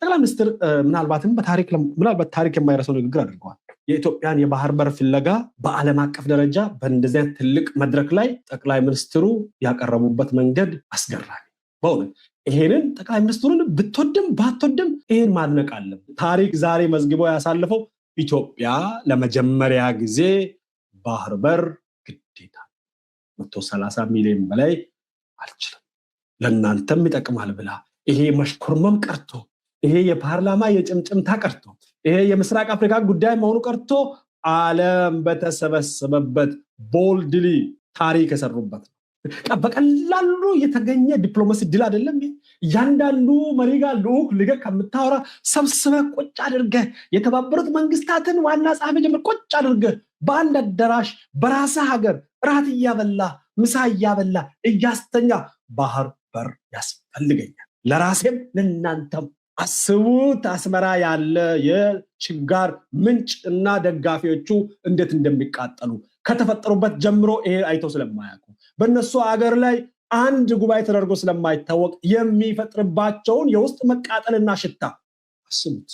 ጠቅላይ ሚኒስትር ምናልባት ታሪክ የማይረሳው ንግግር አድርገዋል። የኢትዮጵያን የባህር በር ፍለጋ በዓለም አቀፍ ደረጃ በእንደዚህ አይነት ትልቅ መድረክ ላይ ጠቅላይ ሚኒስትሩ ያቀረቡበት መንገድ አስገራሚ በእውነት ይሄንን ጠቅላይ ሚኒስትሩን ብትወድም ባትወድም ይሄን ማድነቅ አለብን። ታሪክ ዛሬ መዝግቦ ያሳለፈው ኢትዮጵያ ለመጀመሪያ ጊዜ ባህር በር ግዴታ 130 ሚሊዮን በላይ አልችልም ለእናንተም ይጠቅማል ብላ ይሄ መሽኮርመም ቀርቶ ይሄ የፓርላማ የጭምጭምታ ቀርቶ ይሄ የምስራቅ አፍሪካ ጉዳይ መሆኑ ቀርቶ ዓለም በተሰበሰበበት ቦልድሊ ታሪክ የሰሩበት በቀላሉ የተገኘ ዲፕሎማሲ ድል አይደለም። ያንዳንዱ መሪ ጋር ልዑክ ልገ ከምታወራ ሰብስበ ቁጭ አድርገ የተባበሩት መንግስታትን ዋና ጸሐፊ ጀምር ቁጭ አድርገ በአንድ አዳራሽ በራስ ሀገር ራት እያበላ ምሳ እያበላ እያስተኛ ባህር በር ያስፈልገኛል ለራሴም ለእናንተም አስቡት። አስመራ ያለ የችጋር ምንጭ እና ደጋፊዎቹ እንዴት እንደሚቃጠሉ ከተፈጠሩበት ጀምሮ ይሄ አይተው ስለማያውቁ በእነሱ አገር ላይ አንድ ጉባኤ ተደርጎ ስለማይታወቅ የሚፈጥርባቸውን የውስጥ መቃጠልና ሽታ አስቡት።